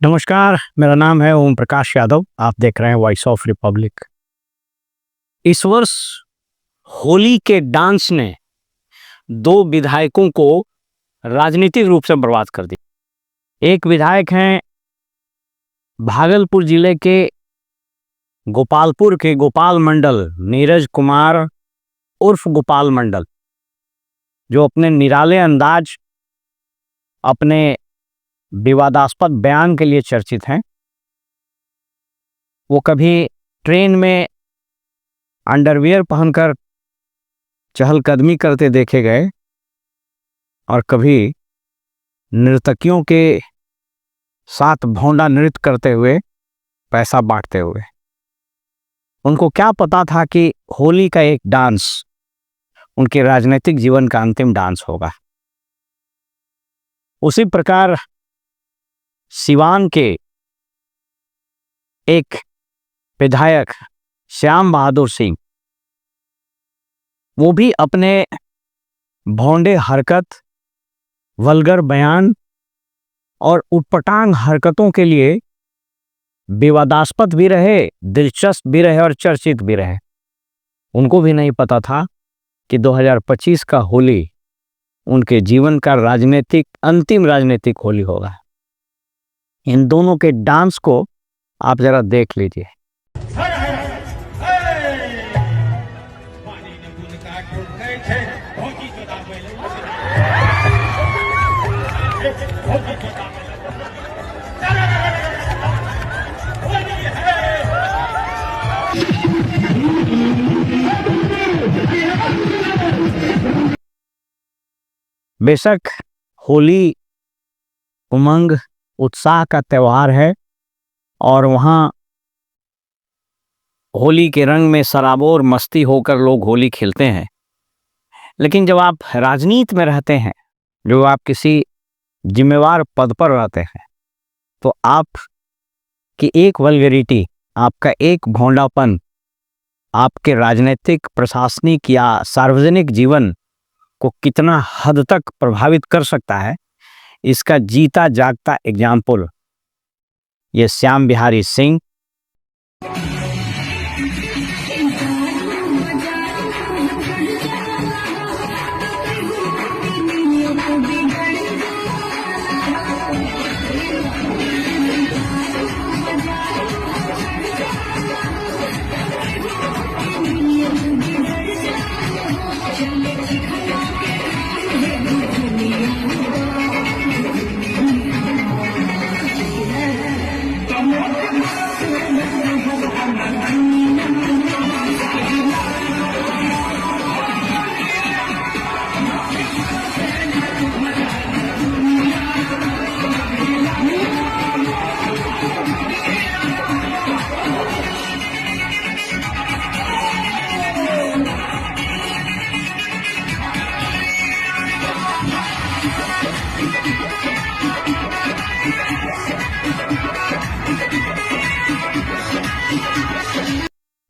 नमस्कार, मेरा नाम है ओम प्रकाश यादव। आप देख रहे हैं वॉइस ऑफ रिपब्लिक। इस वर्ष होली के डांस ने दो विधायकों को राजनीतिक रूप से बर्बाद कर दिया। एक विधायक हैं भागलपुर जिले के गोपालपुर के गोपाल मंडल, नीरज कुमार उर्फ गोपाल मंडल, जो अपने निराले अंदाज, अपने विवादास्पद बयान के लिए चर्चित हैं। वो कभी ट्रेन में अंडरवियर पहनकर चहलकदमी करते देखे गए और कभी नर्तकियों के साथ भौंडा नृत्य करते हुए, पैसा बांटते हुए। उनको क्या पता था कि होली का एक डांस उनके राजनीतिक जीवन का अंतिम डांस होगा। उसी प्रकार सिवान के एक विधायक श्याम बहादुर सिंह, वो भी अपने भौंडे हरकत, वल्गर बयान और उटपटांग हरकतों के लिए विवादास्पद भी रहे, दिलचस्प भी रहे और चर्चित भी रहे। उनको भी नहीं पता था कि 2025 का होली उनके जीवन का अंतिम राजनीतिक होली होगा। इन दोनों के डांस को आप जरा देख लीजिए। बेशक होली उमंग उत्साह का त्यौहार है और वहाँ होली के रंग में सराबोर मस्ती होकर लोग होली खेलते हैं। लेकिन जब आप राजनीति में रहते हैं, जो आप किसी जिम्मेवार पद पर रहते हैं, तो आपकी एक वल्गैरिटी, आपका एक भोंडापन आपके राजनीतिक, प्रशासनिक या सार्वजनिक जीवन को कितना हद तक प्रभावित कर सकता है, इसका जीता जागता एग्जाम्पल ये श्याम बिहारी सिंह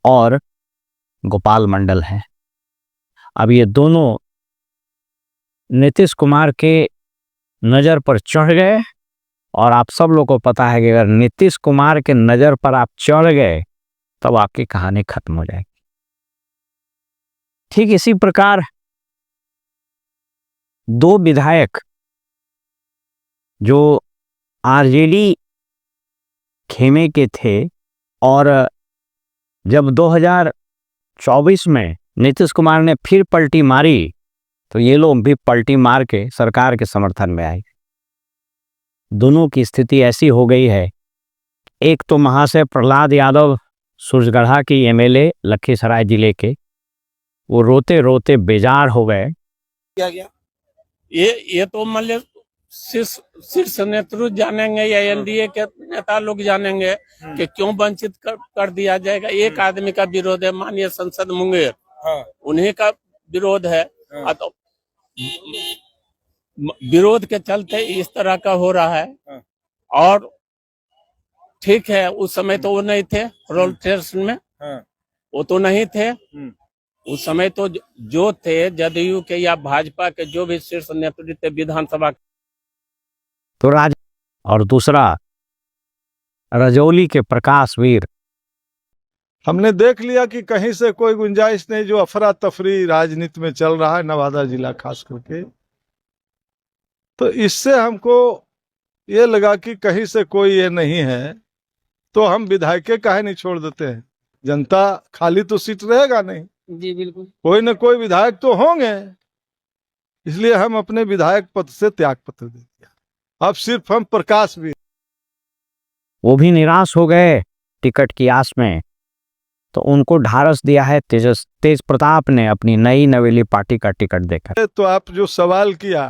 और गोपाल मंडल हैं। अब ये दोनों नीतीश कुमार के नज़र पर चढ़ गए और आप सब लोगों को पता है कि अगर नीतीश कुमार के नज़र पर आप चढ़ गए तब आपकी कहानी खत्म हो जाएगी। ठीक इसी प्रकार दो विधायक जो आरजेडी खेमे के थे और जब 2024 में नीतीश कुमार ने फिर पलटी मारी तो ये लोग भी पलटी मार के सरकार के समर्थन में आए। दोनों की स्थिति ऐसी हो गई है, एक तो महाशय प्रहलाद यादव सूरजगढ़ा की एमएलए लखीसराय जिले के, वो रोते रोते बेजार हो गए। क्या ये तो मतलब शीर्ष नेतृत्व जानेंगे या एनडीए के नेता लोग जानेंगे कि क्यों वंचित कर दिया जाएगा। एक आदमी का विरोध है, माननीय संसद मुंगेर, उन्हीं का विरोध है। तो विरोध के चलते इस तरह का हो रहा है। और ठीक है, उस समय तो वो नहीं थे रोल टेस्ट में, वो तो नहीं थे उस समय। तो जो थे जदयू के या भाजपा के जो भी शीर्ष नेतृत्व थे विधानसभा, तो और दूसरा रजौली के प्रकाश वीर। हमने देख लिया कि कहीं से कोई गुंजाइश नहीं, जो अफरा तफरी राजनीति में चल रहा है नवादा जिला खास करके, तो इससे हमको ये लगा कि कहीं से कोई ये नहीं है, तो हम विधायक काहे नहीं छोड़ देते हैं। जनता खाली तो सीट रहेगा नहीं, जी बिल्कुल, कोई न कोई विधायक तो होंगे, इसलिए हम अपने विधायक पद से त्याग पत्र दे दिया। अब सिर्फ हम प्रकाश भी। वो भी निराश हो गए टिकट की आस में, तो उनको ढारस दिया है तेज प्रताप ने अपनी नई नवेली पार्टी का टिकट देकर। तो आप जो सवाल किया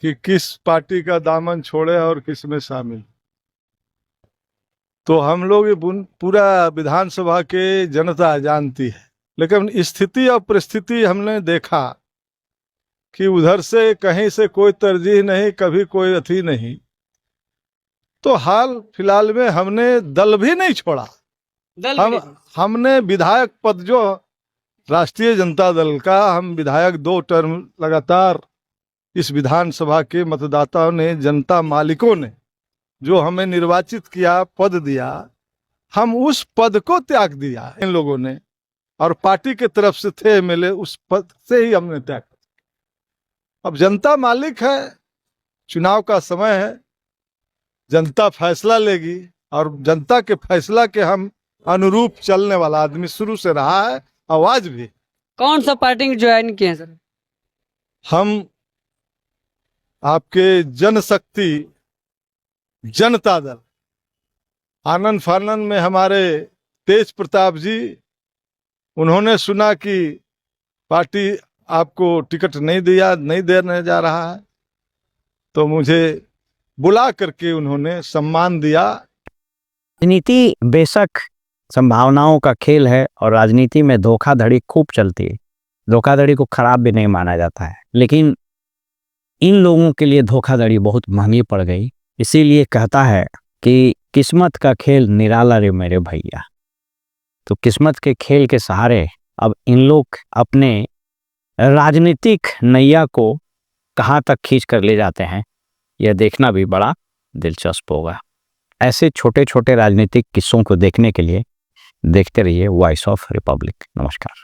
कि किस पार्टी का दामन छोड़े और किस में शामिल, तो हम लोग ये पूरा विधानसभा के जनता जानती है, लेकिन स्थिति और परिस्थिति हमने देखा कि उधर से कहीं से कोई तरजीह नहीं, कभी कोई अथी नहीं, तो हाल फिलहाल में हमने दल भी नहीं छोड़ा। हमने विधायक पद जो राष्ट्रीय जनता दल का, हम विधायक 2 टर्म लगातार इस विधानसभा के मतदाताओं ने, जनता मालिकों ने जो हमें निर्वाचित किया, पद दिया, हम उस पद को त्याग दिया इन लोगों ने, और पार्टी के तरफ से थे एमएलए, उस पद से ही हमने त्याग। अब जनता मालिक है, चुनाव का समय है, जनता फैसला लेगी, और जनता के फैसला के हम अनुरूप चलने वाला आदमी शुरू से रहा है, आवाज भी। कौन सा पार्टी ज्वाइन किए हैं सर? हम आपके जनशक्ति जनता दल, आनंद फानन में हमारे तेज प्रताप जी, उन्होंने सुना कि पार्टी आपको टिकट नहीं देने जा रहा है, तो मुझे बुला करके उन्होंने सम्मान दिया। राजनीति बेशक संभावनाओं का खेल है, और राजनीति में धोखाधड़ी खूब चलती है। धोखाधड़ी को खराब भी नहीं माना जाता है, लेकिन इन लोगों के लिए धोखाधड़ी बहुत महंगी पड़ गई। इसीलिए कहता है कि किस्मत का खेल निराला रे मेरे भैया। तो किस्मत के खेल के सहारे अब इन लोग अपने राजनीतिक नैया को कहाँ तक खींच कर ले जाते हैं, यह देखना भी बड़ा दिलचस्प होगा। ऐसे छोटे छोटे राजनीतिक किस्सों को देखने के लिए देखते रहिए वॉइस ऑफ रिपब्लिक। नमस्कार।